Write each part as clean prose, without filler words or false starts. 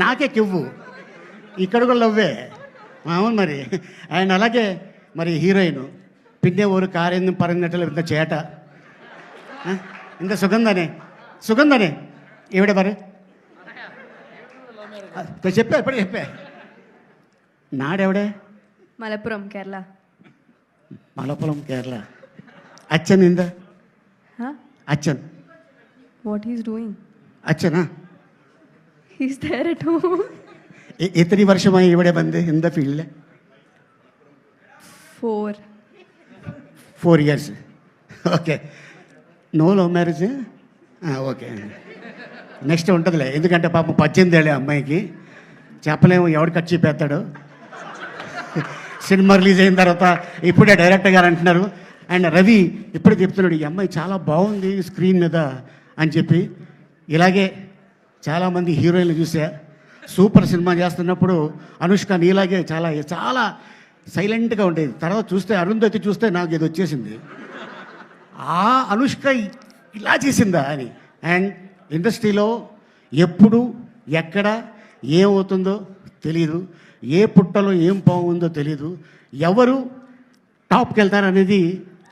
నాకే కివ్వు, ఇక్కడ కూడా లవ్వే. అవును మరి. అండ్ అలాగే మరి హీరోయిన్ పిన్నే ఊరు కారింది పరంగట్టలు ఇంత చేట, ఇంత సుగంధనే ఈవిడ మరి చెప్పా ఎప్పుడు చెప్పా. నాడెవడే? మలపురం, కేరళ. మలపురం, కేరళ. అచ్చన్ ఇంద అచ్చన్. What he's doing? അച്ഛനാ? He's there at home. എത്ര വർഷമായി ഇവിടെ വന്ന് എന്താ ഫീൽഡിൽ? 4 years. Okay. No love marriage? Okay. Next ఉంటుందిలే, ఎందుకంటే పాపం 18 ఏళ్ళే అమ్మాయికి, చెప్పలేము ఎవడు ఖర్చు పెడతాడు. సినిమా రిలీజ్ అయిన తర్వాత ఇప్పుడే డైరెక్టర్ గారు అంటున్నారు. అండ్ రవి ఇప్పుడు చెప్తున్నాడు ఈ అమ్మాయి చాలా బాగుంది స్క్రీన్ మీద అని చెప్పి. ఇలాగే చాలామంది హీరోయిన్లు చూసా, సూపర్ సినిమా చేస్తున్నప్పుడు అనుష్క నీలాగే చాలా చాలా సైలెంట్గా ఉండేది. తర్వాత చూస్తే అరుంధతి చూస్తే నాకు ఇది వచ్చేసింది, ఆ అనుష్క ఇలా చేసిందా అని. అండ్ ఇండస్ట్రీలో ఎప్పుడు ఎక్కడ ఏమవుతుందో తెలీదు, ఏ పుట్టలో ఏం బాగుందో తెలీదు, ఎవరు టాప్కి వెళ్తారనేది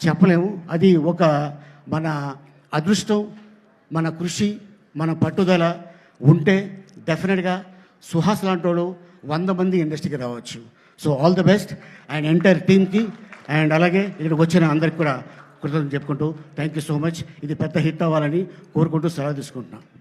చెప్పలేము. అది ఒక మన అదృష్టం, మన కృషి, మన పట్టుదల ఉంటే డెఫినెట్గా సుహాస్ లాంటోడు 100 మంది ఇండస్ట్రీకి రావచ్చు. So all the best and entire టీమ్కి. అండ్ అలాగే ఇక్కడికి వచ్చిన అందరికి కూడా కృతజ్ఞతలు చెప్పుకుంటూ థ్యాంక్ యూ సో మచ్. ఇది పెద్ద హిట్ అవ్వాలని కోరుకుంటూ సెలవు తీసుకుంటున్నాను.